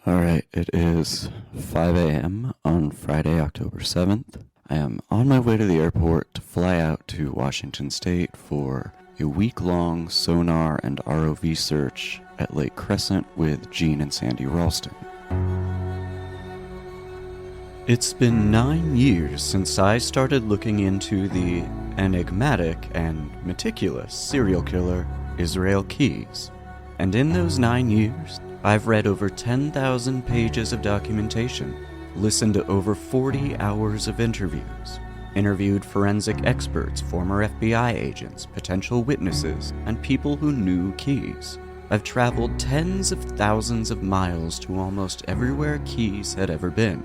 Alright, it is 5 a.m. on Friday, October 7th. I am on my way to the airport to fly out to Washington State for a week-long sonar and ROV search at Lake Crescent with Gene and Sandy Ralston. It's been 9 years since I started looking into the enigmatic and meticulous serial killer Israel Keyes. And in those 9 years, I've read over 10,000 pages of documentation, listened to over 40 hours of interviews, interviewed forensic experts, former FBI agents, potential witnesses, and people who knew Keyes. I've traveled tens of thousands of miles to almost everywhere Keyes had ever been.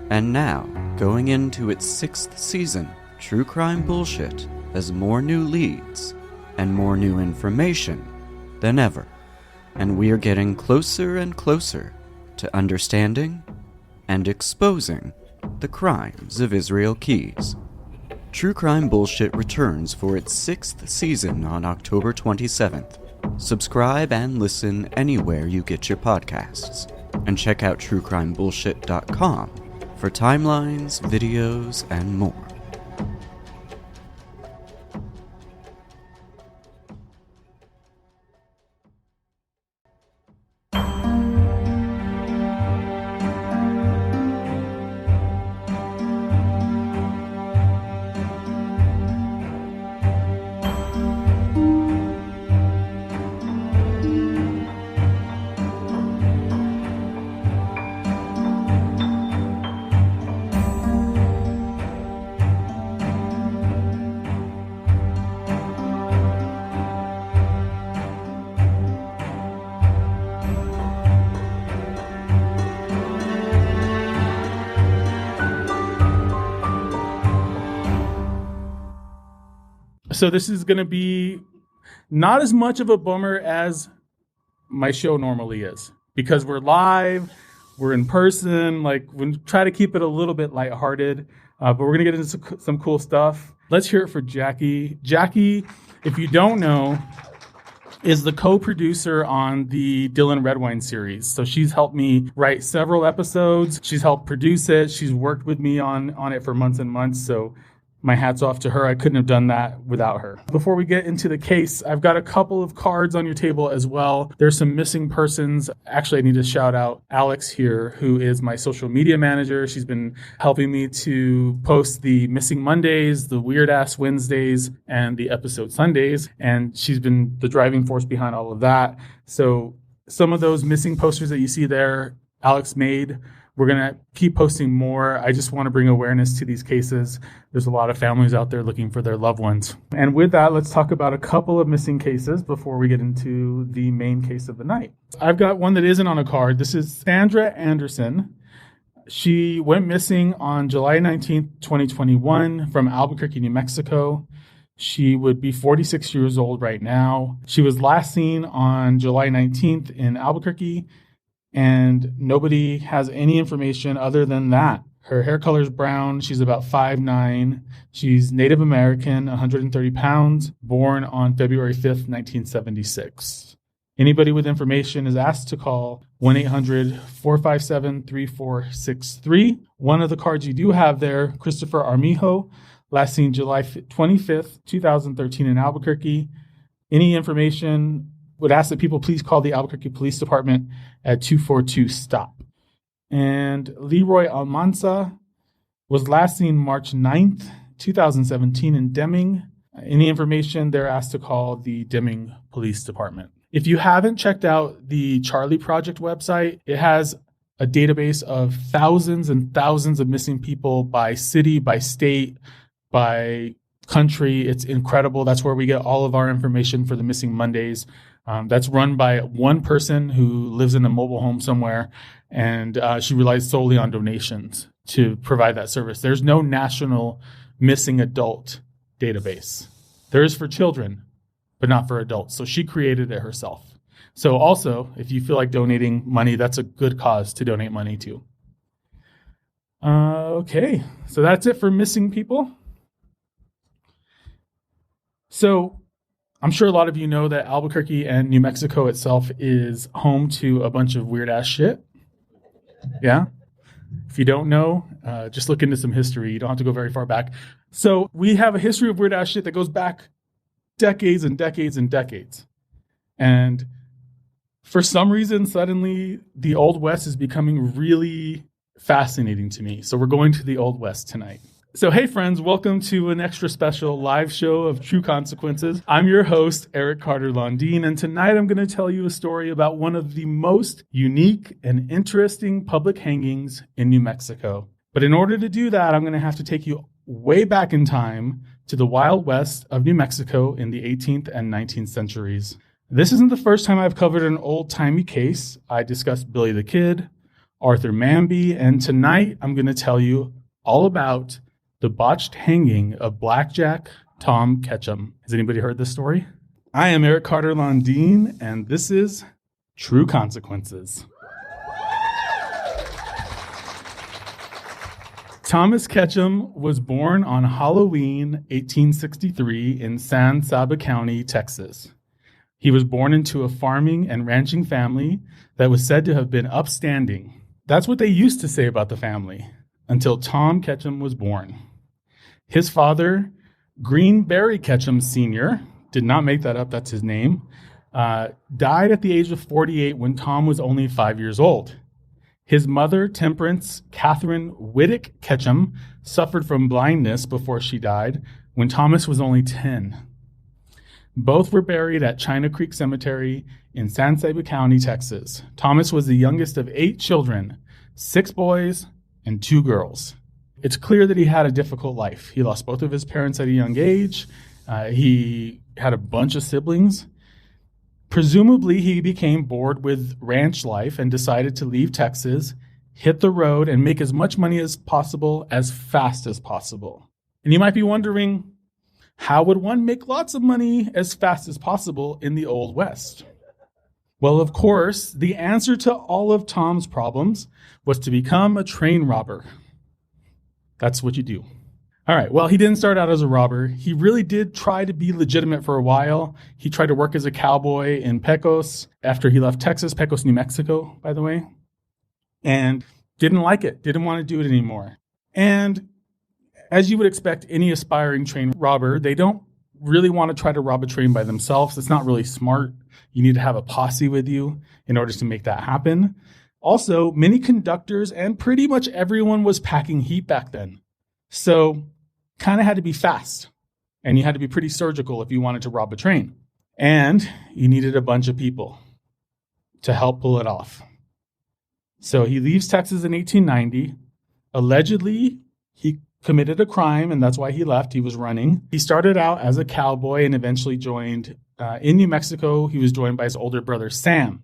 And now, going into its 6th season, True Crime Bullshit has more new leads and more new information than ever. And we are getting closer and closer to understanding and exposing the crimes of Israel Keyes. True Crime Bullshit returns for its 6th season on October 27th. Subscribe and listen anywhere you get your podcasts. And check out truecrimebullshit.com for timelines, videos, and more. So this is going to be not as much of a bummer as my show normally is, because we're live, we're in person, we try to keep it a little bit lighthearted, but we're going to get into some cool stuff. Let's hear it for Jackie. Jackie, if you don't know, is the co-producer on the Dylan Redwine series. So she's helped me write several episodes. She's helped produce it. She's worked with me on it for months and months. So my hat's off to her. I couldn't have done that without her. Before we get into the case, I've got a couple of cards on your table as well. There's some missing persons. Actually, I need to shout out Alex here, who is my social media manager. She's been helping me to post the Missing Mondays, the Weird Ass Wednesdays, and the Episode Sundays. And she's been the driving force behind all of that. So some of those missing posters that you see there, Alex made. We're going to keep posting more. I just want to bring awareness to these cases. There's a lot of families out there looking for their loved ones. And with that, let's talk about a couple of missing cases before we get into the main case of the night. I've got one that isn't on a card. This is Sandra Anderson. She went missing on July 19th, 2021 from Albuquerque, New Mexico. She would be 46 years old right now. She was last seen on July 19th in Albuquerque, and nobody has any information other than that. Her hair color is brown. She's about 5'9". She's Native American, 130 pounds, born on February 5th, 1976. Anybody with information is asked to call 1-800-457-3463. One of the cards you do have there, Christopher Armijo, last seen July 25th, 2013 in Albuquerque. Any information, would ask that people please call the Albuquerque Police Department at 242-STOP. And Leroy Almanza was last seen March 9th, 2017 in Deming. Any information, they're asked to call the Deming Police Department. If you haven't checked out the Charlie Project website, it has a database of thousands and thousands of missing people by city, by state, by country. It's incredible. That's where we get all of our information for the Missing Mondays. That's run by one person who lives in a mobile home somewhere, and she relies solely on donations to provide that service. There's no national missing adult database. There is for children, but not for adults. So she created it herself. So also, if you feel like donating money, that's a good cause to donate money to. Okay, so that's it for missing people. So I'm sure a lot of you know that Albuquerque and New Mexico itself is home to a bunch of weird ass shit. Yeah? If you don't know, just look into some history. You don't have to go very far back. So we have a history of weird ass shit that goes back decades and decades and decades. And for some reason, suddenly the Old West is becoming really fascinating to me. So we're going to the Old West tonight. So hey friends, welcome to an extra special live show of True Consequences. I'm your host, Eric Carter-Landin, and tonight I'm going to tell you a story about one of the most unique and interesting public hangings in New Mexico. But in order to do that, I'm going to have to take you way back in time to the Wild West of New Mexico in the 18th and 19th centuries. This isn't the first time I've covered an old-timey case. I discussed Billy the Kid, Arthur Manby, and tonight I'm going to tell you all about the botched hanging of Blackjack Tom Ketchum. Has anybody heard this story? I am Eric Carter-Landin, and this is True Consequences. Thomas Ketchum was born on Halloween 1863 in San Saba County, Texas. He was born into a farming and ranching family that was said to have been upstanding. That's what they used to say about the family, until Tom Ketchum was born. His father, Greenberry Ketchum Sr., did not make that up, that's his name, died at the age of 48 when Tom was only 5 years old. His mother, Temperance Catherine Whittick Ketchum, suffered from blindness before she died when Thomas was only 10. Both were buried at China Creek Cemetery in San Saba County, Texas. Thomas was the youngest of 8 children, 6 boys and 2 girls. It's clear that he had a difficult life. He lost both of his parents at a young age. He had a bunch of siblings. Presumably, he became bored with ranch life and decided to leave Texas, hit the road, and make as much money as possible as fast as possible. And you might be wondering, how would one make lots of money as fast as possible in the Old West? Well, of course, the answer to all of Tom's problems was to become a train robber. That's what you do. All right, well, he didn't start out as a robber. He really did try to be legitimate for a while. He tried to work as a cowboy in Pecos after he left Texas, Pecos, New Mexico, by the way, and didn't like it, didn't want to do it anymore. And as you would expect any aspiring train robber, they don't really want to try to rob a train by themselves. It's not really smart. You need to have a posse with you in order to make that happen. Also, many conductors and pretty much everyone was packing heat back then. So kind of had to be fast. And you had to be pretty surgical if you wanted to rob a train. And you needed a bunch of people to help pull it off. So he leaves Texas in 1890. Allegedly, he committed a crime, and that's why he left. He was running. He started out as a cowboy and eventually joined in New Mexico. He was joined by his older brother, Sam,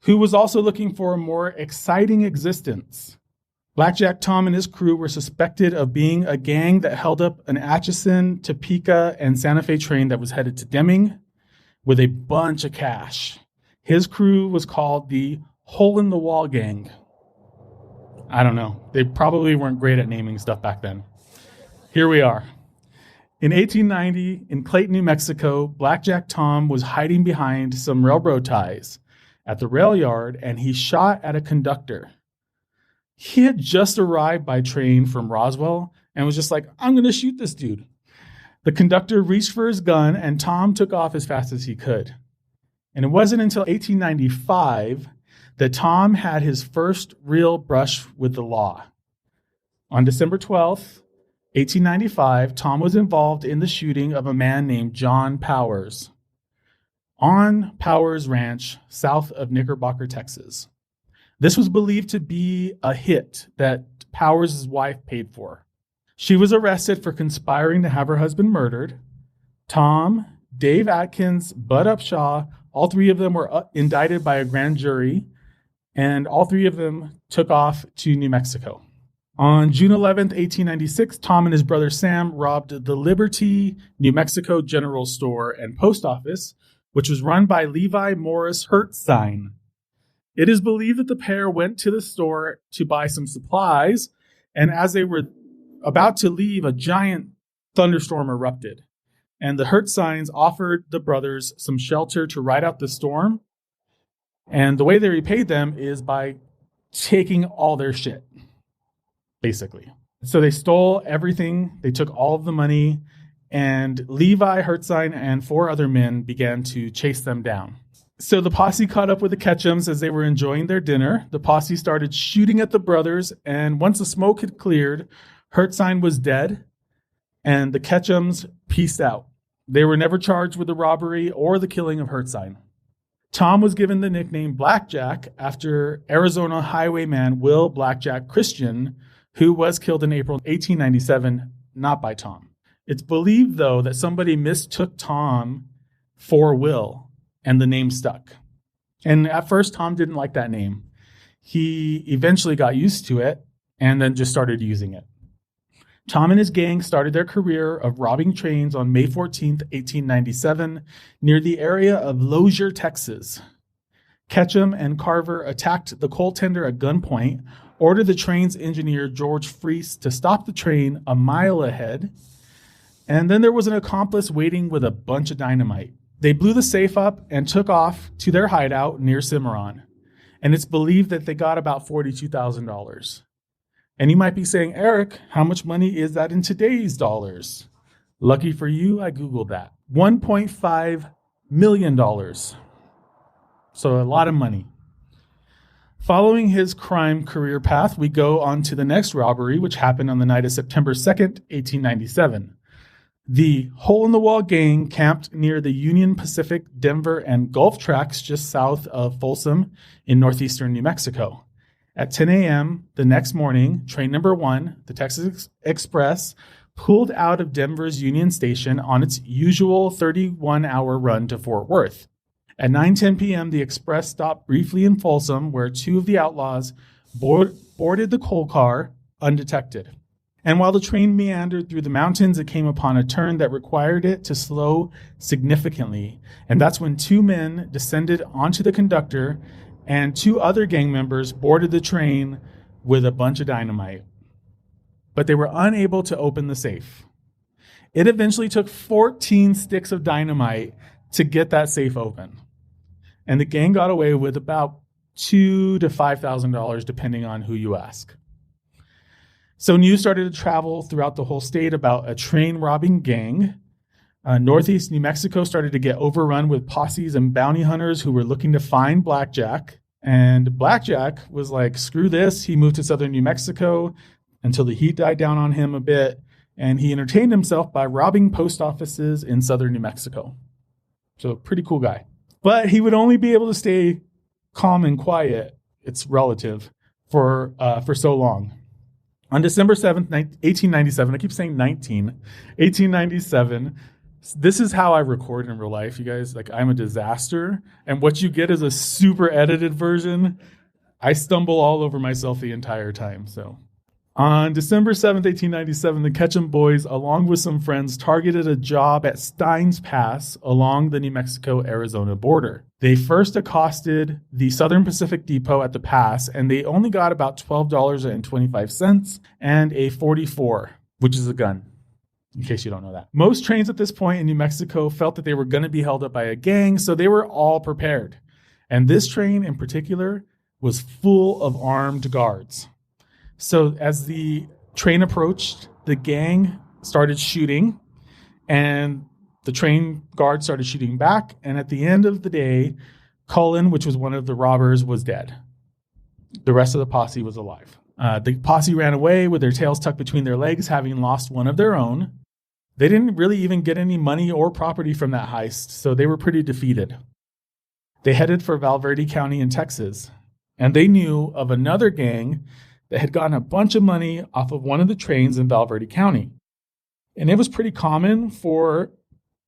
who was also looking for a more exciting existence. Blackjack Tom and his crew were suspected of being a gang that held up an Atchison, Topeka, and Santa Fe train that was headed to Deming with a bunch of cash. His crew was called the Hole in the Wall Gang. I don't know. They probably weren't great at naming stuff back then. Here we are. In 1890, in Clayton, New Mexico, Blackjack Tom was hiding behind some railroad ties at the rail yard, and he shot at a conductor. He had just arrived by train from Roswell and was just like, I'm going to shoot this dude. The conductor reached for his gun, and Tom took off as fast as he could. And it wasn't until 1895 that Tom had his first real brush with the law. On December 12th, 1895, Tom was involved in the shooting of a man named John Powers on Powers Ranch, south of Knickerbocker, Texas. This was believed to be a hit that Powers' wife paid for. She was arrested for conspiring to have her husband murdered. Tom, Dave Atkins, Bud Upshaw, all 3 of them were indicted by a grand jury, and all 3 of them took off to New Mexico. On June 11th, 1896, Tom and his brother Sam robbed the Liberty, New Mexico General Store and Post Office, which was run by Levi Morris Hertzstein. It is believed that the pair went to the store to buy some supplies, and as they were about to leave, a giant thunderstorm erupted. And the Hertzsteins offered the brothers some shelter to ride out the storm. And the way they repaid them is by taking all their shit, basically. So they stole everything. They took all of the money, and Levi, Hertzine, and 4 other men began to chase them down. So the posse caught up with the Ketchums as they were enjoying their dinner. The posse started shooting at the brothers, and once the smoke had cleared, Hertzine was dead, and the Ketchums peaced out. They were never charged with the robbery or the killing of Hertzine. Tom was given the nickname Blackjack after Arizona highwayman Will Blackjack Christian, who was killed in April 1897, not by Tom. It's believed, though, that somebody mistook Tom for Will, and the name stuck. And at first, Tom didn't like that name. He eventually got used to it and then just started using it. Tom and his gang started their career of robbing trains on May 14th, 1897, near the area of Lozier, Texas. Ketchum and Carver attacked the coal tender at gunpoint, ordered the train's engineer, George Freese, to stop the train a mile ahead, and then there was an accomplice waiting with a bunch of dynamite. They blew the safe up and took off to their hideout near Cimarron, and it's believed that they got about $42,000. And you might be saying, Eric, how much money is that in today's dollars? Lucky for you, I Googled that. $1.5 million. So a lot of money. Following his crime career path, we go on to the next robbery, which happened on the night of September 2nd, 1897. The hole-in-the-wall gang camped near the Union Pacific, Denver, and Gulf tracks just south of Folsom in northeastern New Mexico. At 10 a.m. the next morning, train number 1, the Texas Express, pulled out of Denver's Union Station on its usual 31-hour run to Fort Worth. At 9:10 p.m., the Express stopped briefly in Folsom, where 2 of the outlaws boarded the coal car undetected. And while the train meandered through the mountains, it came upon a turn that required it to slow significantly. And that's when 2 men descended onto the conductor, and 2 other gang members boarded the train with a bunch of dynamite. But they were unable to open the safe. It eventually took 14 sticks of dynamite to get that safe open. And the gang got away with about $2,000 to $5,000, depending on who you ask. So news started to travel throughout the whole state about a train robbing gang. Northeast New Mexico started to get overrun with posses and bounty hunters who were looking to find Blackjack. And Blackjack was like, screw this. He moved to southern New Mexico until the heat died down on him a bit. And he entertained himself by robbing post offices in southern New Mexico. So pretty cool guy. But he would only be able to stay calm and quiet, it's relative, for so long. On December 7th, 1897, I keep saying 1897, this is how I record in real life, you guys. Like, I'm a disaster. And what you get is a super edited version. I stumble all over myself the entire time. So on December 7th, 1897, the Ketchum boys, along with some friends, targeted a job at Steins Pass along the New Mexico-Arizona border. They first accosted the Southern Pacific Depot at the pass, and they only got about $12.25 and a .44, which is a gun, in case you don't know that. Most trains at this point in New Mexico felt that they were going to be held up by a gang, so they were all prepared. And this train in particular was full of armed guards. So as the train approached, the gang started shooting, and the train guard started shooting back. And at the end of the day, Cullen, which was one of the robbers, was dead. The rest of the posse was alive. The posse ran away with their tails tucked between their legs, having lost one of their own. They didn't really even get any money or property from that heist, so they were pretty defeated. They headed for Valverde County in Texas, and they knew of another gang that had gotten a bunch of money off of one of the trains in Valverde County. And it was pretty common for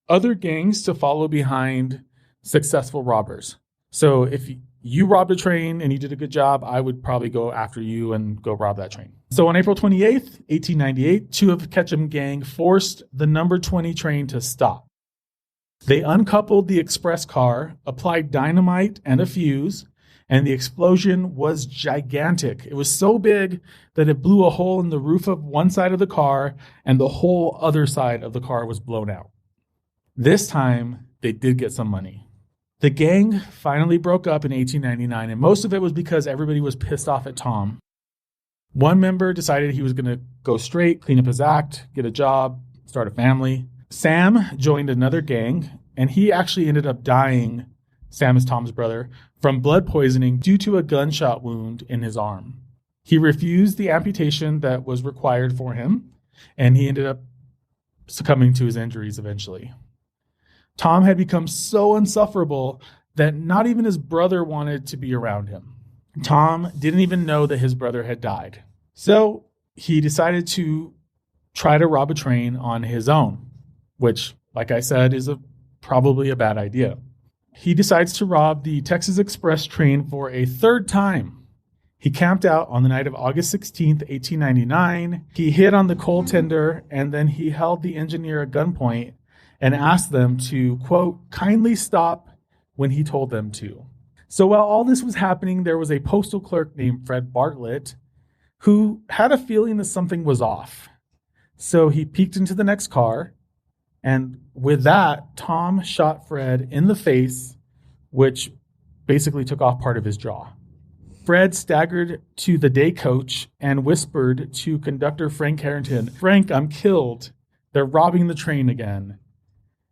other gangs to follow behind successful robbers. So if you robbed a train and you did a good job, I would probably go after you and go rob that train. So on April 28th, 1898, 2 of the Ketchum gang forced the number 20 train to stop. They uncoupled the express car, applied dynamite and a fuse, and the explosion was gigantic. It was so big that it blew a hole in the roof of one side of the car, and the whole other side of the car was blown out. This time, they did get some money. The gang finally broke up in 1899, and most of it was because everybody was pissed off at Tom. One member decided he was going to go straight, clean up his act, get a job, start a family. Sam joined another gang, and he actually ended up dying, Sam is Tom's brother, from blood poisoning due to a gunshot wound in his arm. He refused the amputation that was required for him, and he ended up succumbing to his injuries eventually. Tom had become so insufferable that not even his brother wanted to be around him. Tom didn't even know that his brother had died. So he decided to try to rob a train on his own, which, like I said, is probably a bad idea. He decides to rob the Texas Express train for a third time. He camped out on the night of August 16th, 1899. He hid on the coal tender, and then he held the engineer at gunpoint and asked them to, quote, kindly stop when he told them to. So while all this was happening, there was a postal clerk named Fred Bartlett who had a feeling that something was off. So he peeked into the next car, and with that, Tom shot Fred in the face, which basically took off part of his jaw. Fred staggered to the day coach and whispered to conductor Frank Harrington, "Frank, I'm killed. They're robbing the train again."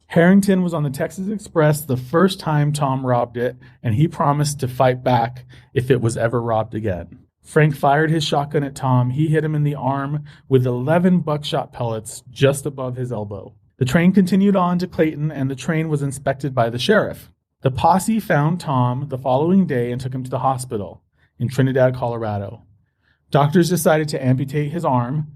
Harrington was on the Texas Express the first time Tom robbed it, and he promised to fight back if it was ever robbed again. Frank fired his shotgun at Tom. He hit him in the arm with 11 buckshot pellets just above his elbow. The train continued on to Clayton, and the train was inspected by the sheriff. The posse found Tom the following day and took him to the hospital in Trinidad, Colorado. Doctors decided to amputate his arm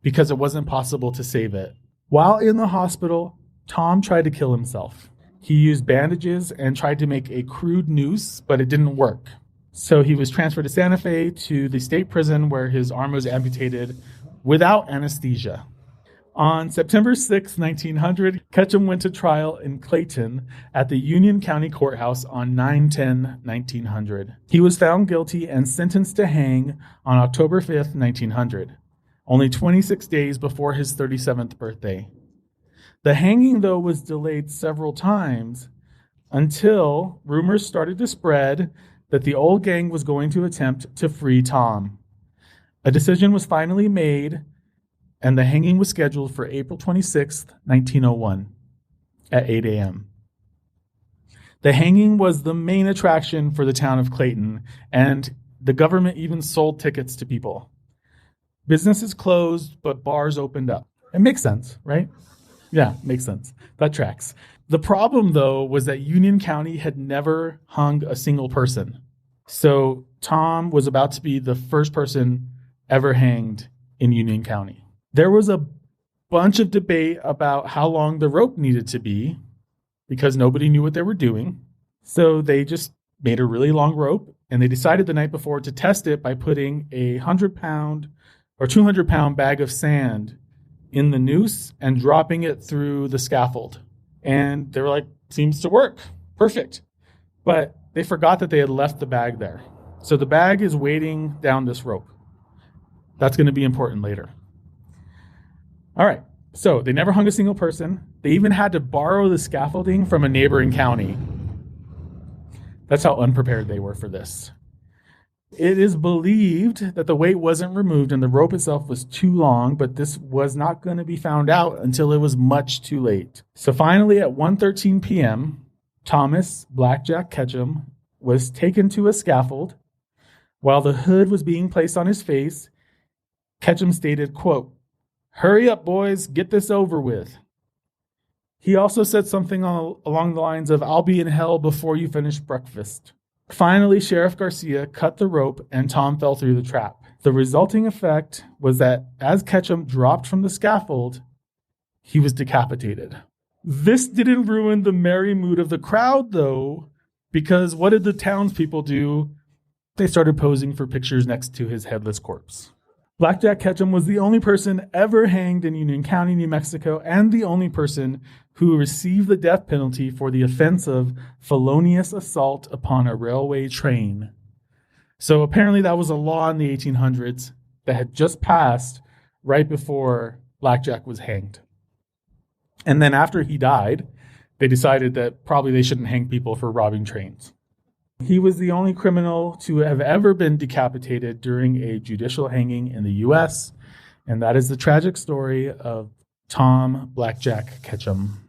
because it wasn't possible to save it. While in the hospital, Tom tried to kill himself. He used bandages and tried to make a crude noose, but it didn't work. So he was transferred to Santa Fe to the state prison where his arm was amputated without anesthesia. On September 6, 1900, Ketchum went to trial in Clayton at the Union County Courthouse on 9/10/1900. He was found guilty and sentenced to hang on October 5th, 1900, only 26 days before his 37th birthday. The hanging, though, was delayed several times until rumors started to spread that the old gang was going to attempt to free Tom. A decision was finally made, and the hanging was scheduled for April 26th, 1901 at 8 a.m. The hanging was the main attraction for the town of Clayton, and the government even sold tickets to people. Businesses closed, but bars opened up. It makes sense, right? Yeah, makes sense. That tracks. The problem, though, was that Union County had never hung a single person. So Tom was about to be the first person ever hanged in Union County. There was a bunch of debate about how long the rope needed to be because nobody knew what they were doing. So they just made a really long rope, and they decided the night before to test it by putting a 100-pound or 200-pound bag of sand in the noose and dropping it through the scaffold. And they were like, seems to work. Perfect. But they forgot that they had left the bag there. So the bag is weighting down this rope. That's going to be important later. All right. So they never hung a single person. They even had to borrow the scaffolding from a neighboring county. That's how unprepared they were for this. It is believed that the weight wasn't removed and the rope itself was too long, but this was not going to be found out until it was much too late. So finally, at 1:13 p.m., Thomas Blackjack Ketchum was taken to a scaffold. While the hood was being placed on his face, Ketchum stated, quote, "Hurry up, boys, get this over with." He also said something along the lines of, "I'll be in hell before you finish breakfast." Finally, Sheriff Garcia cut the rope and Tom fell through the trap. The resulting effect was that as Ketchum dropped from the scaffold, he was decapitated. This didn't ruin the merry mood of the crowd, though, because what did the townspeople do? They started posing for pictures next to his headless corpse. Blackjack Ketchum was the only person ever hanged in Union County, New Mexico, and the only person who received the death penalty for the offense of felonious assault upon a railway train. So apparently that was a law in the 1800s that had just passed right before Blackjack was hanged. And then after he died, they decided that probably they shouldn't hang people for robbing trains. He was the only criminal to have ever been decapitated during a judicial hanging in the U.S., and that is the tragic story of Tom Blackjack Ketchum.